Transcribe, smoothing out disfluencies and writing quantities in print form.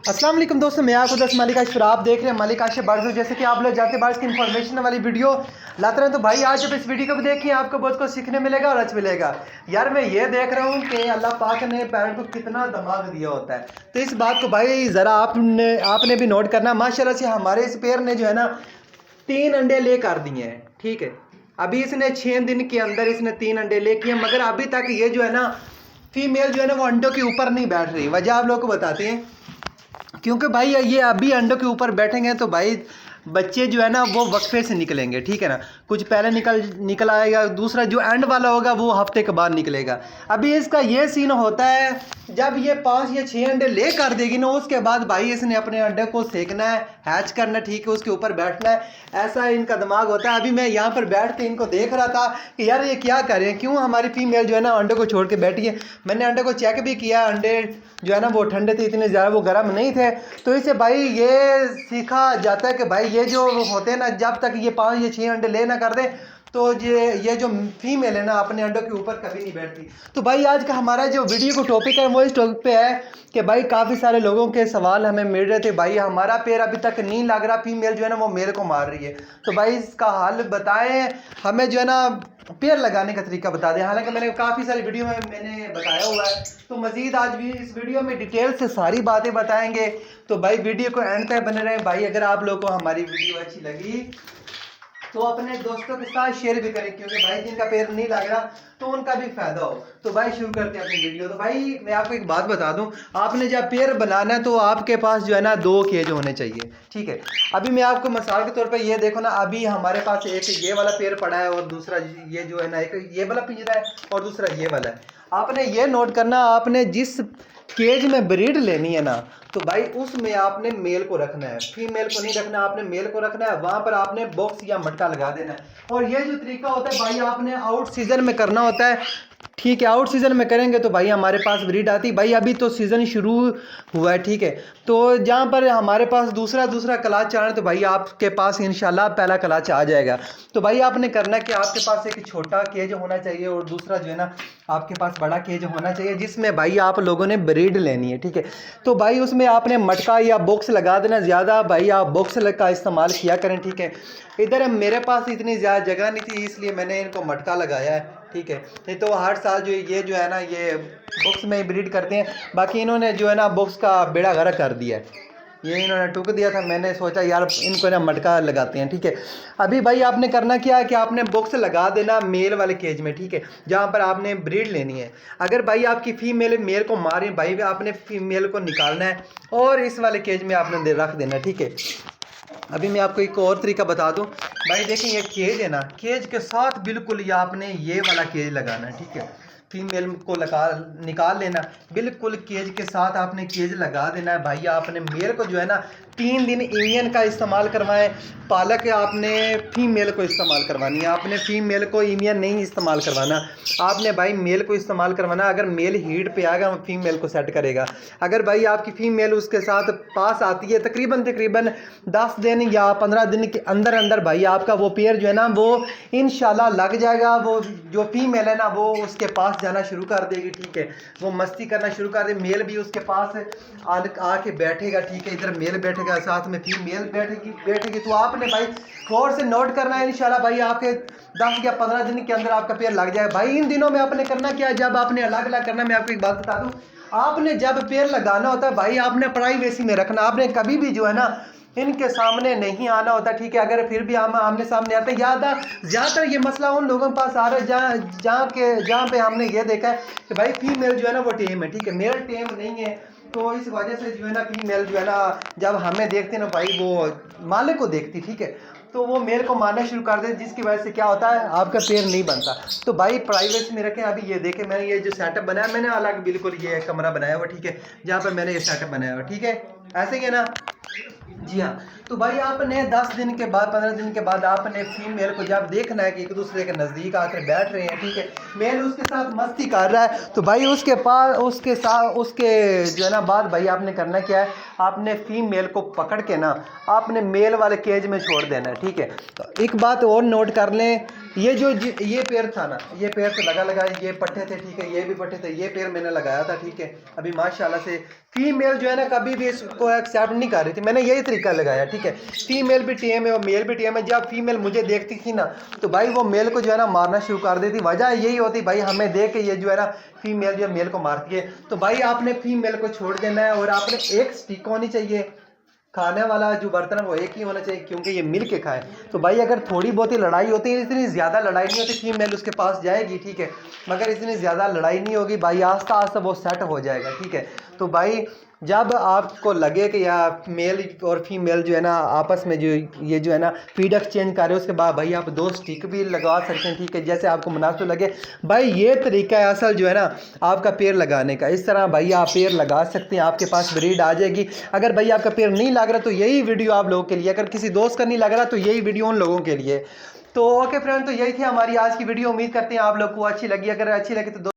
अस्सलाम वालेकुम दोस्तों, मैं आपको दस मलिक आशिफ, आप देख रहे हैं मलिक आशिफ बार्स। जैसे कि आप लोग जानते हैं बार्स की इन्फॉर्मेशन वाली वीडियो लाते हैं, तो भाई आज जब इस वीडियो को भी देखिए आपको बहुत कुछ सीखने मिलेगा और अच्छा मिलेगा। यार मैं ये देख रहा हूँ कि अल्लाह पाक ने पैर को कितना दिमाग दिया होता है, तो इस बात को भाई ज़रा आपने भी नोट करना। माशाल्लाह से हमारे इस पैर ने जो है ना 3 अंडे ले कर दिए हैं, ठीक है। अभी इसने 6 दिन के अंदर इसने 3 अंडे ले किए, मगर अभी तक ये जो है ना फीमेल जो है ना वो अंडों के ऊपर नहीं बैठ रही। वजह आप लोग को बताते हैं, क्योंकि भाई ये अभी अंडों के ऊपर बैठेंगे तो भाई बच्चे जो है ना वो वक्फे से निकलेंगे, ठीक है ना। कुछ पहले निकल आएगा, दूसरा जो एंड वाला होगा वो हफ्ते के बाद निकलेगा। अभी इसका ये सीन होता है, जब ये 5 या 6 अंडे ले कर देगी ना, उसके बाद भाई इसने अपने अंडे को सेकना है, हैच करना, ठीक है, उसके ऊपर बैठना है। ऐसा इनका दिमाग होता है। अभी मैं यहाँ पर बैठ के इनको देख रहा था कि यार ये क्या करें, क्यों हमारी फीमेल जो है ना अंडे को छोड़ के बैठी है। मैंने अंडे को चेक भी किया, अंडे जो है ना वो ठंडे थे, इतने ज़्यादा वो गर्म नहीं थे। तो इससे भाई ये सीखा जाता है कि भाई ये जो होते हैं ना, जब तक ये 5 या 6 अंडे ले ना कर दे तो ये जो फीमेल है ना अपने अंडों के ऊपर कभी नहीं बैठती। तो भाई आज का हमारा जो वीडियो को टॉपिक है वो इस टॉपिक पे है कि भाई काफ़ी सारे लोगों के सवाल हमें मिल रहे थे, भाई हमारा पैर अभी तक नहीं लग रहा, फीमेल जो है ना वो मेल को मार रही है, तो भाई इसका हल बताएं हमें, जो है ना पैर लगाने का तरीका बता दें। हालांकि मैंने काफ़ी सारी वीडियो में मैंने बताया हुआ है, तो मज़ीद आज भी इस वीडियो में डिटेल से सारी बातें बताएंगे। तो भाई वीडियो को एंड तक बने रहें। भाई अगर आप लोगों को हमारी वीडियो अच्छी लगी तो अपने दोस्तों के साथ शेयर भी करें, क्योंकि भाई जिनका पैर नहीं लग रहा तो उनका भी फायदा हो। तो भाई शुरू करते हैं अपनी वीडियो। तो भाई मैं आपको एक बात बता दूं, आपने जब पैर बनाना है तो आपके पास जो है ना 2 केज होने चाहिए, ठीक है। अभी मैं आपको मिसाल के तौर पे ये देखो ना, अभी हमारे पास एक ये वाला पैर पड़ा है और दूसरा ये जो है ना एक ये वाला पिंजरा है और दूसरा ये वाला है। आपने ये नोट करना, आपने जिस केज में ब्रीड लेनी है ना, तो भाई उसमें आपने मेल को रखना है, फीमेल को नहीं रखना, आपने मेल को रखना है। वहां पर आपने बॉक्स या मटका लगा देना है। और ये जो तरीका होता है भाई आपने आउट सीजन में करना होता है, ठीक है। आउट सीजन में करेंगे तो भाई हमारे पास ब्रीड आती। भाई अभी तो सीज़न शुरू हुआ है, ठीक है, तो जहाँ पर हमारे पास दूसरा क्लास चाह रहे हैं तो भाई आपके पास इंशाल्लाह पहला क्लास आ जाएगा। तो भाई आपने करना है कि आपके पास एक छोटा केज होना चाहिए और दूसरा जो है ना आपके पास बड़ा केज होना चाहिए, जिसमें भाई आप लोगों ने ब्रीड लेनी है, ठीक है। तो भाई उसमें आपने मटका या बॉक्स लगा देना। ज़्यादा भाई आप बॉक्स का इस्तेमाल किया करें, ठीक है। इधर मेरे पास इतनी ज़्यादा जगह नहीं थी, इसलिए मैंने इनको मटका लगाया है, ठीक है। नहीं तो हर साल जो है ना ये बॉक्स में ही ब्रीड करते हैं। बाकी इन्होंने जो है ना बॉक्स का बेड़ा गर्क कर दिया है, ये इन्होंने टूक दिया था। मैंने सोचा यार इनको ना मटका लगाते हैं, ठीक है। अभी भाई आपने करना क्या है कि आपने बॉक्स लगा देना मेल वाले केज में, ठीक है, जहाँ पर आपने ब्रीड लेनी है। अगर भाई आपकी फीमेल मेल को मारे, भाई आपने फीमेल को निकालना है और इस वाले केज में आपने रख देना, ठीक है। अभी मैं आपको एक और तरीका बता दूं। भाई देखें ये केज है ना, केज के साथ बिल्कुल ये आपने ये वाला केज लगाना है, ठीक है। फीमेल को निकाल लेना, बिल्कुल केज के साथ आपने केज लगा देना है। भाई आपने मेल को जो है ना 3 दिन इंडियन का इस्तेमाल करवाएं, पालक आपने फीमेल को इस्तेमाल करवानी है। आपने फीमेल को इंडियन नहीं इस्तेमाल करवाना, आपने भाई मेल को इस्तेमाल करवाना। अगर मेल हीट पे आएगा फीमेल को सेट करेगा। अगर भाई आपकी फीमेल उसके साथ पास आती है तकरीबन 10 दिन या 15 दिन के अंदर अंदर भाई आपका वो पेयर जो है ना वो इंशाल्लाह लग जाएगा। वो जो फीमेल है ना वो उसके पास जाना शुरू कर देगी, ठीक है, वो मस्ती करना शुरू कर दे। मेल भी उसके पास आके बैठेगा, ठीक है, इधर मेल बैठेगा, साथ में फीमेल बैठेगी। तो आपने भाई गौर से नोट करना है, इंशाल्लाह भाई आपके 10 या 15 दिन के अंदर आपका पेयर लग जाएगा। भाई इन दिनों में आपने करना क्या है, जब आपने अलग अलग करना, मैं आपको एक बात बता दूं, आपने जब पेयर लगाना होता है भाई आपने प्राइवेसी में रखना। आपने कभी भी जो है ना इनके सामने नहीं आना होता, ठीक है। अगर फिर भी हम आमने सामने आते हैं, ज़्यादातर ये मसला उन लोगों के पास आ रहा है जहाँ पे हमने ये देखा है कि भाई फीमेल जो है ना वो टेम है, ठीक है, मेल टेम नहीं है। तो इस वजह से जो है ना फीमेल जो है ना जब हमें देखते हैं ना भाई वो मालिक को देखती, ठीक है, तो वो मेल को मारना शुरू कर दे, जिसकी वजह से क्या होता है आपका पेयर नहीं बनता। तो भाई प्राइवेसी में रखें। अभी ये देखें मैंने ये जो सेटअप बनाया, मैंने अलग बिल्कुल ये कमरा बनाया हुआ, ठीक है, जहाँ पर मैंने ये सेटअप बनाया हुआ, ठीक है, ऐसे ही है ना। जी हाँ, तो भाई आपने 10 दिन के बाद 15 दिन के बाद आपने फीमेल को जब देखना है कि एक दूसरे के नज़दीक आकर बैठ रहे हैं, ठीक है, मेल उसके साथ मस्ती कर रहा है, तो भाई उसके जो है ना बाद भाई आपने करना क्या है, आपने फीमेल को पकड़ के ना आपने मेल वाले केज में छोड़ देना है, ठीक है। तो एक बात और नोट कर लें ये जो ये पेड़ था ना, ये पेड़ तो लगा ये पट्टे थे, ठीक है, ये भी पट्टे थे, ये पेड़ मैंने लगाया था, ठीक है। अभी माशाल्लाह से फीमेल जो है ना कभी भी इसको एक्सेप्ट नहीं कर रही थी, मैंने यही तरीका लगाया, ठीक है। फीमेल भी टीएम है और मेल भी टीएम है। जब फीमेल मुझे देखती थी ना तो भाई वो मेल को जो है ना मारना शुरू कर देती। वजह यही होती भाई हमें देख के ये जो है ना फीमेल जो है मेल को मारती है। तो भाई आपने फीमेल को छोड़ देना है और आपने एक स्टिक होनी चाहिए, खाने वाला जो बर्तन है वो एक ही होना चाहिए, क्योंकि ये मिल के खाए। तो भाई अगर थोड़ी बहुत ही लड़ाई होती है, इतनी ज़्यादा लड़ाई नहीं होती, फीमेल उसके पास जाएगी, ठीक है, मगर इतनी ज़्यादा लड़ाई नहीं होगी भाई, आस्ता आस्ता वो सेट हो जाएगा, ठीक है। तो भाई जब आपको लगे कि या मेल और फीमेल जो है ना आपस में जो ये जो है ना फीड एक्सचेंज कर रहे हो, उसके बाद भाई आप 2 स्टिक भी लगा सकते हैं, ठीक है, जैसे आपको मुनासिब लगे। भाई ये तरीका है असल जो है ना आपका पेड़ लगाने का। इस तरह भाई आप पेड़ लगा सकते हैं, आपके पास ब्रीड आ जाएगी। अगर भाई आपका पेड़ नहीं लग रहा तो यही वीडियो आप लोगों के लिए, अगर किसी दोस्त का नहीं लग रहा तो यही वीडियो उन लोगों के लिए। तो ओके फ्रेंड, तो यही थी हमारी आज की वीडियो। उम्मीद करते हैं आप लोग को अच्छी लगी। अगर अच्छी लगी तो